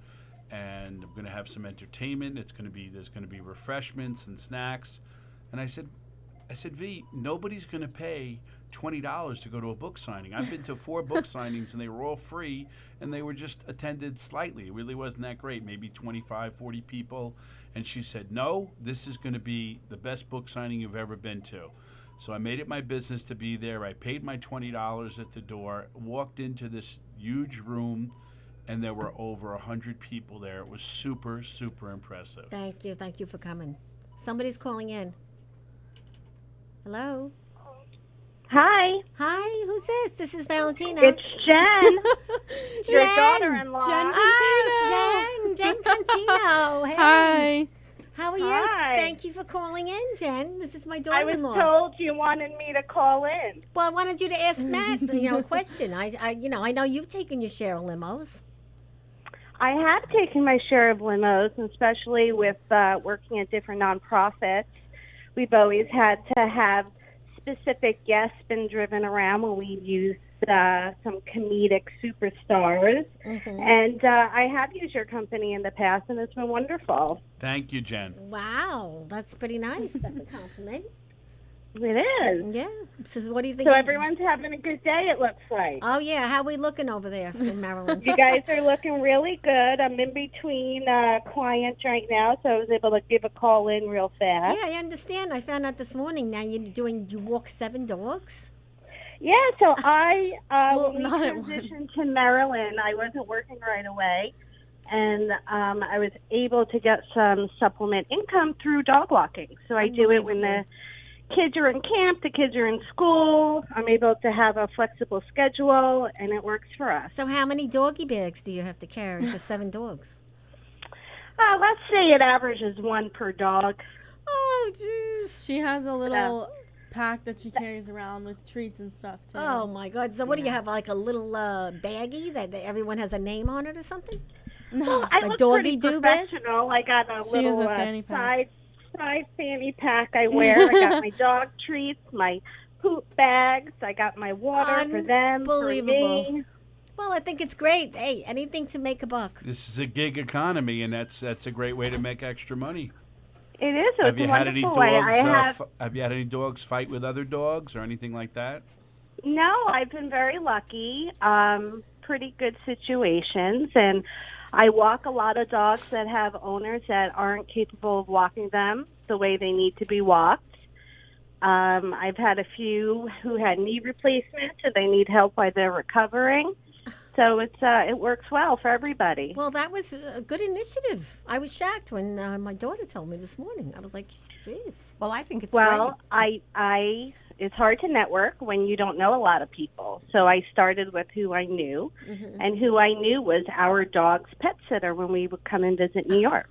and I'm going to have some entertainment. There's going to be refreshments and snacks. And I said, V, nobody's going to pay $20 to go to a book signing. I've been to 4 book signings, and they were all free, and they were just attended slightly. It really wasn't that great, maybe 25, 40 people. And she said, no, this is going to be the best book signing you've ever been to. So I made it my business to be there. I paid my $20 at the door, walked into this huge room, and there were over 100 people there. It was super, super impressive. Thank you. Thank you for coming. Somebody's calling in. Hello? Hi, Hi, who's this? This is Valentina. it's Jen, your Jen. daughter-in-law. Jen. Oh, Jen Contino. Hey. Hi. How are you? Hi. Thank you for calling in, Jen. This is my I was daughter-in-law. told you wanted me to call in. Well, I wanted you to ask Matt, a question. I know you've taken your share of limos. I have taken my share of limos, and especially with working at different nonprofits. We've always had to have specific guests been driven around when we've used some comedic superstars. And I have used your company in the past, and it's been wonderful. Thank you, Jen. Wow, that's pretty nice. That's a compliment. It is. Yeah. So what do you think? So everyone's having a good day, it looks like. Oh, yeah. How we looking over there in Maryland? You guys are looking really good. I'm in between clients right now, so I was able to give a call in real fast. Yeah, I understand. I found out this morning now you walk 7 dogs? Yeah, so I, Well, when we not at transitioned to Maryland, I wasn't working right away, and I was able to get some supplement income through dog walking. So I do it when the kids are in camp, the kids are in school. I'm able to have a flexible schedule, and it works for us. So how many doggy bags do you have to carry for 7 dogs? Let's say it averages 1 per dog. Oh, jeez. She has a little pack that she carries around with treats and stuff too. Oh, my God. So what do you have, like a little baggie that everyone has a name on it or something? No. I A look doggy pretty do bag? professional. I got a She has little a fanny pack. side fanny pack I wear. I got my dog treats, my poop bags. I got my water for them, for Unbelievable. me. Well, I think it's great. Hey, anything to make a buck. This is a gig economy, and that's a great way to make extra money. It is. Have It's you a had any wonderful dogs? way. I have, Have you had any dogs fight with other dogs or anything like that? no, I've been very lucky. Pretty good situations, and I walk a lot of dogs that have owners that aren't capable of walking them the way they need to be walked. I've had a few who had knee replacements, so they need help while they're recovering. So it works well for everybody. Well, that was a good initiative. I was shocked when my daughter told me this morning. I was like, jeez. Well, I think it's Well, great. I it's hard to network when you don't know a lot of people. So I started with who I knew, and who I knew was our dog's pet sitter when we would come and visit New York.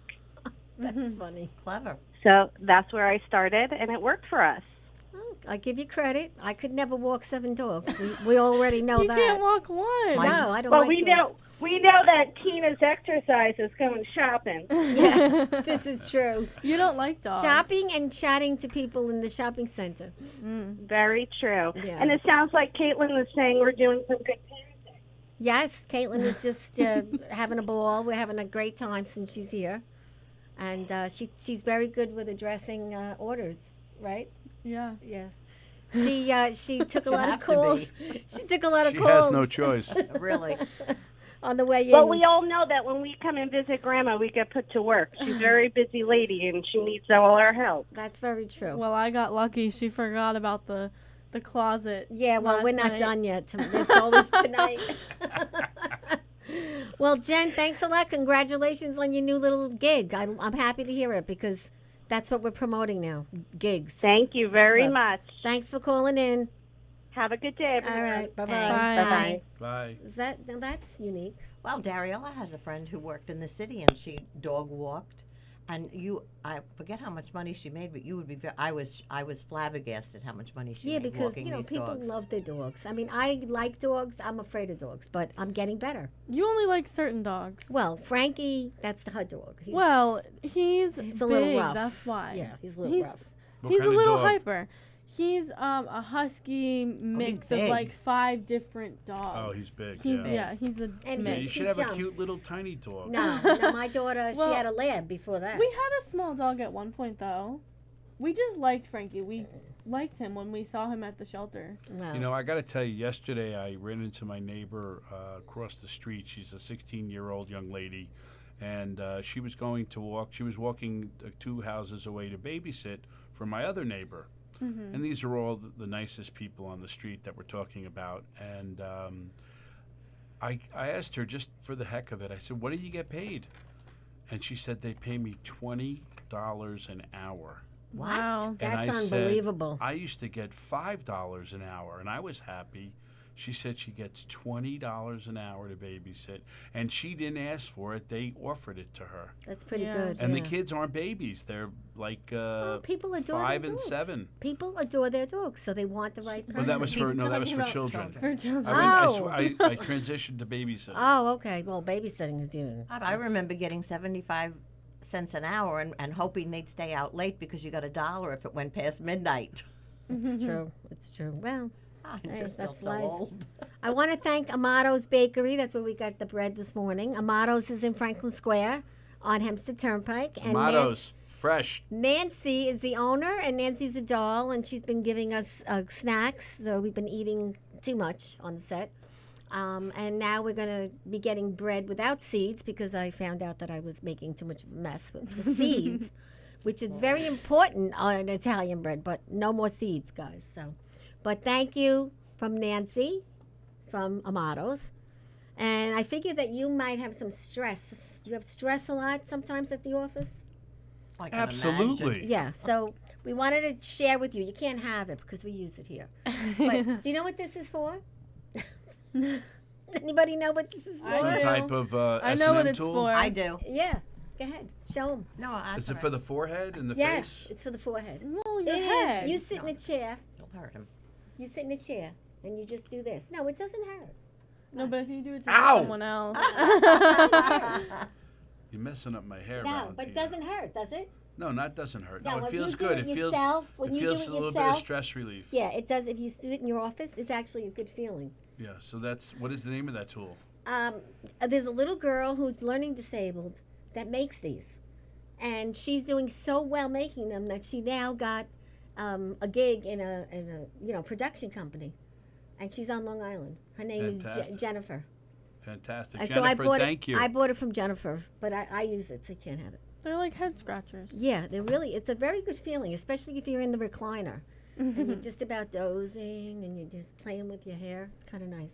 That's funny. Clever. So that's where I started, and it worked for us. Oh, I give you credit. I could never walk 7 dogs. We already know You that. can't walk one. No, I don't Well, like we dogs. know that Tina's exercise is going shopping. Yeah, this is true. You don't like dogs. Shopping and chatting to people in the shopping center. Very true. Yeah. And it sounds like Caitlin was saying we're doing some good things. Yes, Caitlin is just having a ball. We're having a great time since she's here. And she's very good with addressing orders, right? Yeah. Yeah. She took a lot of have to calls. She took a lot of She calls has no choice. Really. on the way in. Well, we all know that when we come and visit Grandma, we get put to work. She's a very busy lady, and she needs all our help. That's very true. Well, I got lucky. She forgot about the closet. Yeah, well, last we're not night. done yet. There's always tonight. Well, Jen, thanks a lot. Congratulations on your new little gig. I'm happy to hear it because that's what we're promoting now, gigs. Thank you very Club. much. Thanks for calling in. Have a good day, everyone. All right, bye-bye. Bye. Bye-bye. Bye. Now that's unique. Well, Dariella has a friend who worked in the city, and she dog walked. And I forget how much money she made, but you would be. I was flabbergasted how much money she Yeah, made because walking these people dogs. love their dogs. I mean, I like dogs. I'm afraid of dogs, but I'm getting better. You only like certain dogs. Well, Frankie, that's the hot dog. Well, he's he's big, a little rough. that's why. Yeah, he's a little He's- rough. What He's a kind of little dog? hyper. He's a husky mix of big. like 5 different dogs. Oh, he's big. He's yeah. he's a And Yeah, mix. you should He have a jumps. cute little tiny dog. No, my daughter, Well, she had a lab before that. We had a small dog at one point though. We just liked Frankie. We liked him when we saw him at the shelter. Well, You know, I got to tell you, yesterday I ran into my neighbor across the street. She's a 16-year-old young lady, and she was going to walk. She was walking 2 houses away to babysit for my other neighbor. And these are all the nicest people on the street that we're talking about. And I asked her just for the heck of it. I said, "What do you get paid?" And she said they pay me $20 an hour. Wow. And I That's said, unbelievable. I used to get $5 an hour, and I was happy. She said she gets $20 an hour to babysit, and she didn't ask for it. They offered it to her. That's pretty Yeah. good. And yeah. the kids aren't babies. They're like Oh, people adore 5 their and dogs. 7. People adore their dogs, so they want the right person. Well, that was for no, that was for Talking about children. For children. I transitioned to babysitting. Oh, okay. Well, babysitting is even. God, I remember getting 75 cents an hour and hoping they'd stay out late because you got $1 if it went past midnight. It's true. It's true. Well, I Hey, just felt that's so life. old. I want to thank Amato's Bakery. That's where we got the bread this morning. Amato's is in Franklin Square on Hempstead Turnpike. And Tomatoes, fresh. Nancy is the owner, and Nancy's a doll, and she's been giving us snacks. So we've been eating too much on the set. And now we're going to be getting bread without seeds because I found out that I was making too much of a mess with the seeds, which is very important on Italian bread, but no more seeds, guys. So, but thank you from Nancy from Amato's. And I figured that you might have some stress. Do you have stress a lot sometimes at the office? I can Absolutely. imagine. Yeah, so we wanted to share with you. You can't have it because we use it here. But do you know what this is for? Anybody know what this is for? Some do. type of I know S&M what it's tool. for. I do. Yeah, go ahead. Show them. No, I Is it for the forehead and the Yes, face? it's for the forehead. No, It your is. head. You sit in a chair. Don't hurt him. You sit in a chair and you just do this. No, it doesn't hurt. No, but if you do it to Ow! someone else. You're messing up my hair, No, Valentina. but it doesn't hurt, does it? No, that doesn't hurt. No, No, it if you feels do good. it It feels. yourself, when It you do feels it a little bit of yourself- stress relief. Yeah, it does. If you do it in your office, it's actually a good feeling. Yeah. So that's what is the name of that tool? There's a little girl who's learning disabled that makes these, and she's doing so well making them that she now got a gig in a production company, and she's on Long Island. Her name is Fantastic. Jennifer. Fantastic. And Jennifer, so I bought thank it. you. I bought it from Jennifer, but I use it, so you can't have it. They're like head scratchers. Yeah, it's a very good feeling, especially if you're in the recliner and you're just about dozing and you're just playing with your hair. It's kind of nice.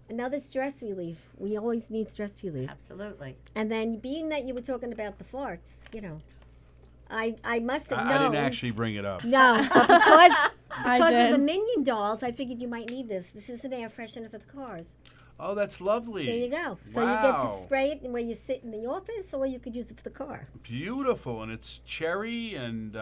Another stress relief. We always need stress relief. Absolutely. And then, being that you were talking about the farts, I must have I known. didn't actually bring it up. No, but because I of the did. Minion dolls, I figured you might need this. This is an air freshener for the cars. Oh, that's lovely. There you go. So you get to Wow. spray it where you sit in the office, or you could use it for the car. Beautiful, and it's cherry, and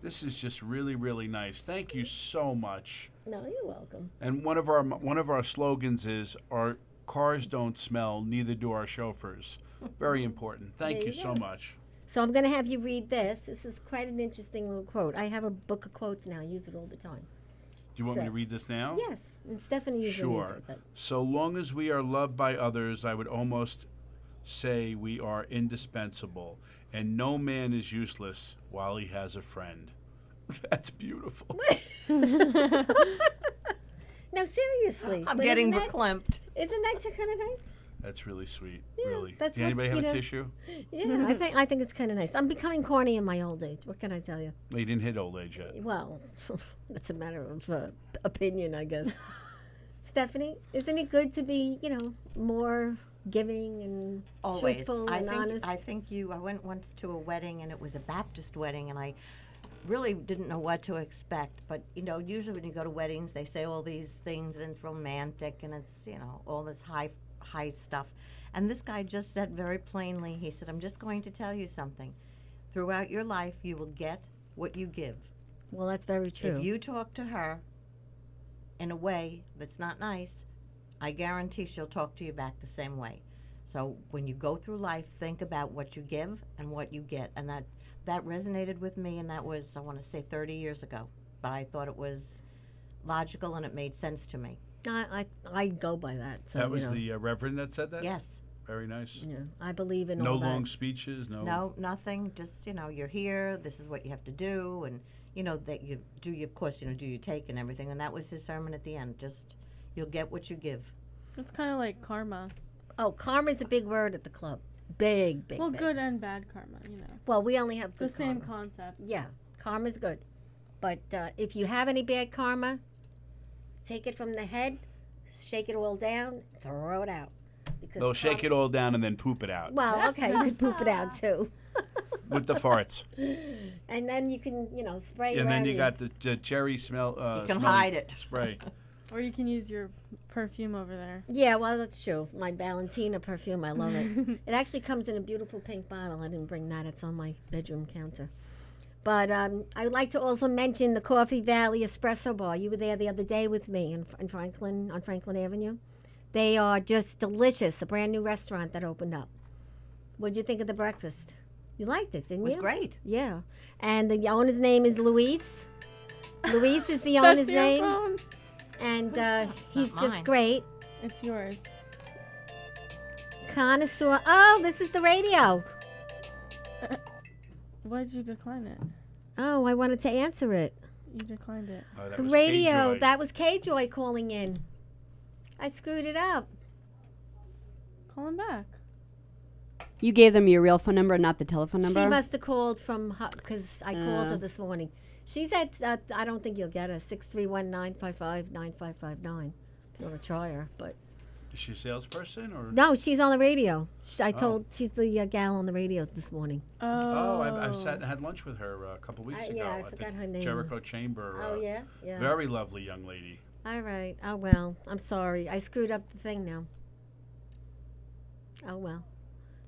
this is just really, really nice. Thank you so much. No, you're welcome. And one of our slogans is "Our cars don't smell, neither do our chauffeurs." Very important. Thank There you you so go. much. So I'm going to have you read this. This is quite an interesting little quote. I have a book of quotes now. I use it all the time. Do you want me to So- read this now? Yes, and Stephanie usually reads Sure. it. But So long as we are loved by others, I would almost say we are indispensable, and no man is useless while he has a friend. That's beautiful. no, seriously. I'm but getting isn't that, verklempt. isn't that kind of nice? That's really sweet. Yeah, really. that's Does what, anybody have you a know- tissue? Yeah, I think it's kind of nice. I'm becoming corny in my old age. What can I tell you? Well, you didn't hit old age yet. Well, that's a matter of opinion, I guess. Stephanie, isn't it good to be, more giving and Always. truthful and honest? I went once to a wedding and it was a Baptist wedding and I really didn't know what to expect. But, usually when you go to weddings, they say all these things and it's romantic and it's, all this high stuff. And this guy just said very plainly, he said, I'm just going to tell you something. Throughout your life, you will get what you give. Well, that's very true. If you talk to her in a way that's not nice, I guarantee she'll talk to you back the same way. So when you go through life, think about what you give and what you get. And that resonated with me, and that was, I want to say, 30 years ago. But I thought it was logical and it made sense to me. I go by that. So, That was the Reverend that said that? Yes. Very nice. I believe in No all that. long speeches, no. No, nothing. Just, you're here. This is what you have to do. And, that you do, of course, do you take and everything. And that was his sermon at the end. Just, you'll get what you give. It's kind of like karma. Oh, karma's a big word at the club. Big, big, Well, big. good and bad karma, Well, we only have It's the good same karma. concept. Yeah, karma's good. But if you have any bad karma, take it from the head shake it all down, throw it out. Because They'll shake it all down and then poop it out Well, okay, you could poop it out too. with the farts. And then you can, spray And around then you got the cherry smell. You can smelling hide it. Spray. Or you can use your perfume over there. Yeah, well, that's true. My Valentina perfume, I love it. It actually comes in a beautiful pink bottle. I didn't bring that. It's on my bedroom counter. But I would like to also mention the Coffee Valley Espresso Bar. You were there the other day with me in Franklin, on Franklin Avenue. They are just delicious. A brand new restaurant that opened up. What did you think of the breakfast? You liked it, didn't It was you? great. Yeah. And the owner's name is Luis. Luis is the That's owner's your name. phone. And he's Not just mine. great. It's yours. Connoisseur. Oh, this is the radio. Why did you decline it? Oh, I wanted to answer it. You declined it. Oh, that The was radio. K-Joy. That was K-Joy calling in. I screwed it up. Call him back. You gave them your real phone number, not the telephone number. She must have called from because I called her Oh. this morning. She's at, I don't think you'll get her, 631-955-9559 if you want to try her. But Is she a salesperson or? no, she's on the radio. She's the gal on the radio this morning. Oh, I sat and had lunch with her a couple weeks ago. yeah, I at the forgot her name. Jericho Chamber. Oh, yeah? Yeah. Very lovely young lady. All right. Oh, well. I'm sorry. I screwed up the thing now. Oh, well.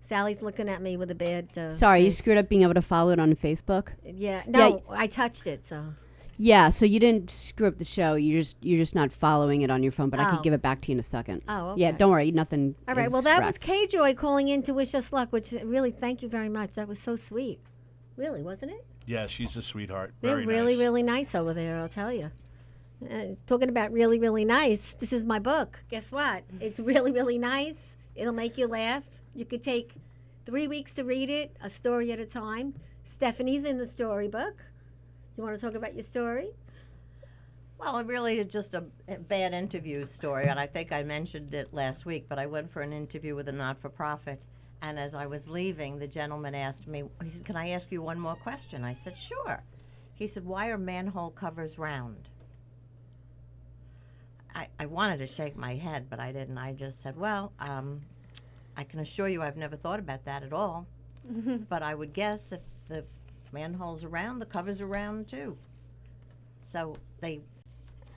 Sally's looking at me with a bad Sorry, you face. screwed up being able to follow it on Facebook. Yeah. No, I touched it, so. Yeah, so you didn't screw up the show. You're just not following it on your phone. But I Oh. could give it back to you in a second. Oh, Yeah, okay. don't worry. Nothing. All right. is Well, that was wrecked. K-Joy calling in to wish us luck, which really, thank you very much. That was so sweet. Really, wasn't it? Yeah, she's a sweetheart. They're Very really, nice. really nice over there, I'll tell you. Talking about really, really nice, this is my book. Guess what? It's really, really nice. It'll make you laugh. You could take 3 weeks to read it, a story at a time. Stephanie's in the storybook. You want to talk about your story? Well, it really is just a bad interview story, and I think I mentioned it last week, but I went for an interview with a not-for-profit, and as I was leaving, the gentleman asked me, he said, "Can I ask you one more question?" I said, "Sure." He said, "Why are manhole covers round?" I wanted to shake my head, but I didn't. I just said, "Well, I can assure you I've never thought about that at all, but I would guess if the manhole's around, the cover's around too. So they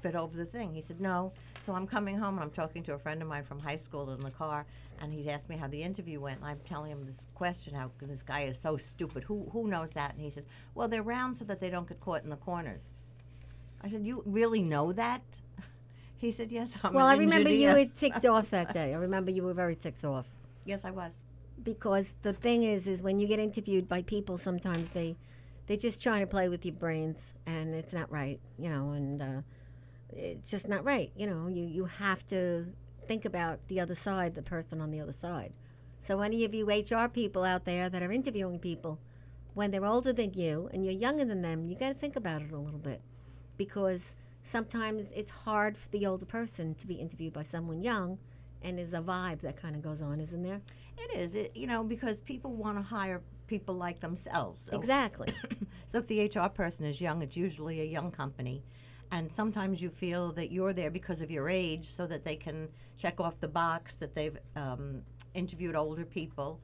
fit over the thing." He said, "No." So I'm coming home and I'm talking to a friend of mine from high school in the car, and he's asked me how the interview went. And I'm telling him this question, how this guy is so stupid. Who knows that? And he said, "Well, they're round so that they don't get caught in the corners." I said, "You really know that?" He said, "Yes, I'm Well, an I remember you engineer." were ticked off that day. I remember you were very ticked off. Yes, I was. Because the thing is when you get interviewed by people, sometimes they're just trying to play with your brains, and it's not right, and it's just not right. You have to think about the other side, the person on the other side. So any of you HR people out there that are interviewing people, when they're older than you and you're younger than them, you got to think about it a little bit, because sometimes it's hard for the older person to be interviewed by someone young, and there's a vibe that kind of goes on, isn't there? It is, because people want to hire people like themselves. So Exactly. So if the HR person is young, it's usually a young company. And sometimes you feel that you're there because of your age so that they can check off the box that they've interviewed older people.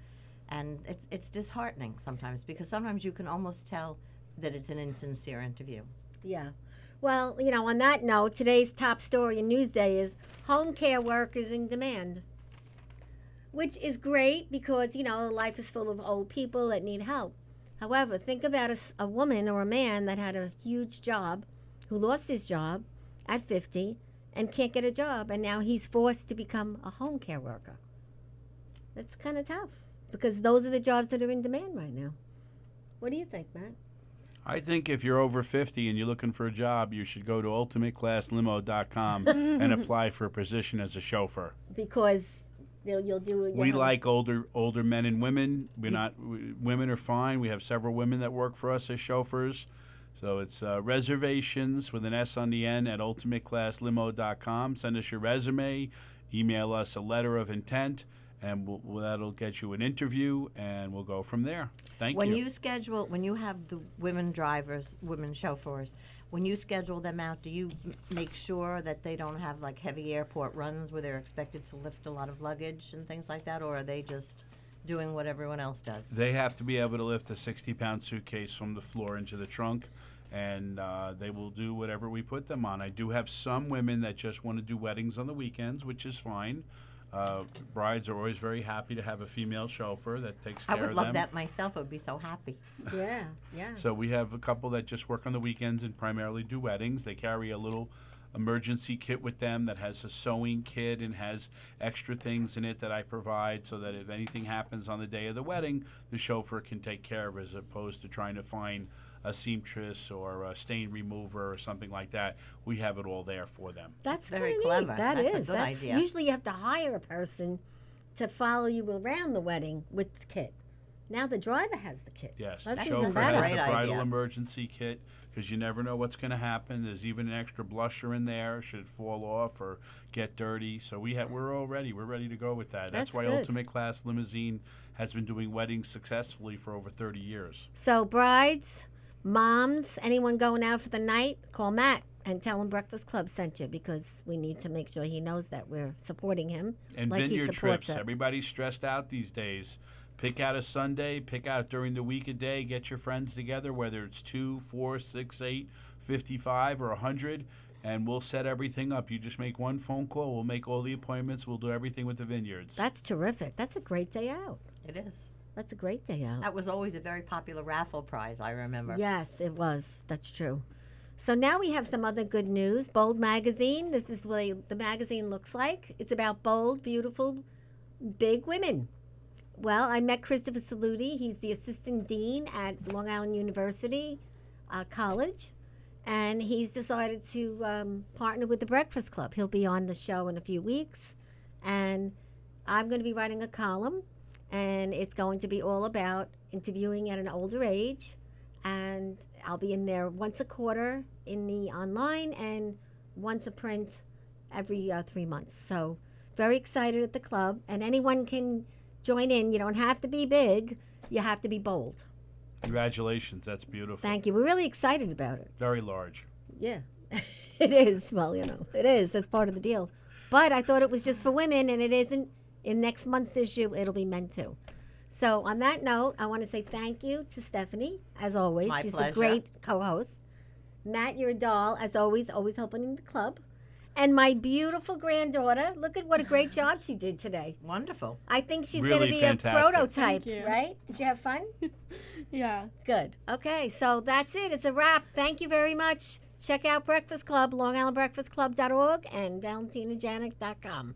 And it's disheartening sometimes, because sometimes you can almost tell that it's an insincere interview. Yeah. Well, on that note, today's top story in Newsday is home care workers in demand, which is great because, life is full of old people that need help. However, think about a woman or a man that had a huge job, who lost his job at 50 and can't get a job, and now he's forced to become a home care worker. That's kind of tough, because those are the jobs that are in demand right now. What do you think, Matt? I think if you're over 50 and you're looking for a job, you should go to ultimateclasslimo.com and apply for a position as a chauffeur. Because you'll do it. We like older men and women. Women are fine. We have several women that work for us as chauffeurs. So it's reservations with an S on the end at ultimateclasslimo.com. Send us your resume, email us a letter of intent, and that'll get you an interview, and we'll go from there. Thank When you. when you have the women drivers, women chauffeurs, when you schedule them out, do you make sure that they don't have like heavy airport runs where they're expected to lift a lot of luggage and things like that, or are they just doing what everyone else does? They have to be able to lift a 60-pound suitcase from the floor into the trunk, and they will do whatever we put them on. I do have some women that just want to do weddings on the weekends, which is fine. Brides are always very happy to have a female chauffeur that takes I care would of love them. that myself. I would be so happy. Yeah, yeah. So we have a couple that just work on the weekends and primarily do weddings. They carry a little emergency kit with them that has a sewing kit and has extra things in it that I provide, so that if anything happens on the day of the wedding, the chauffeur can take care of it, as opposed to trying to find a seamstress or a stain remover or something like that. We have it all there for them. That's very kinda clever. Neat. That That's a is. good That's idea. usually you have to hire a person to follow you around the wedding with the kit. Now the driver has the kit. Yes, That's the even chauffeur better. has Great the bridal idea. emergency kit, because you never know what's going to happen. There's even an extra blusher in there should it fall off or get dirty. So we're all ready. We're ready to go with that. That's why good. Ultimate Class Limousine has been doing weddings successfully for over 30 years. So brides, moms, anyone going out for the night, call Matt and tell him Breakfast Club sent you, because we need to make sure he knows that we're supporting him. And like he vineyard supports trips. it. Everybody's stressed out these days. Pick out a Sunday, pick out during the week a day, get your friends together, whether it's 2, 4, 6, 8, 55, or 100, and we'll set everything up. You just make one phone call, we'll make all the appointments, we'll do everything with the vineyards. That's terrific. That's a great day out. It is. That's a great day out. That was always a very popular raffle prize, I remember. Yes, it was. That's true. So now we have some other good news. Bold Magazine. This is what the magazine looks like. It's about bold, beautiful, big women. Well, I met Christopher Saluti. He's the assistant dean at Long Island University College, and he's decided to partner with the Breakfast Club. He'll be on the show in a few weeks, and I'm going to be writing a column, and it's going to be all about interviewing at an older age, and I'll be in there once a quarter in the online and once a print every 3 months. So very excited at the club, and anyone can join in. You don't have to be big. You have to be bold. Congratulations, that's beautiful. Thank you. We're really excited about it. Very large. Yeah, it is. Well, it is. That's part of the deal. But I thought it was just for women, and it isn't. In next month's issue, it'll be men too. So on that note, I want to say thank you to Stephanie, as always. My She's pleasure. a great co-host. Matt, you're a doll, as always helping the club. And my beautiful granddaughter, look at what a great job she did today. Wonderful. I think she's Really going to be fantastic. a prototype, Thank you. right? Did you have fun? Yeah. Good. Okay, so that's it. It's a wrap. Thank you very much. Check out Breakfast Club, LongIslandBreakfastClub.org and ValentinaJanik.com.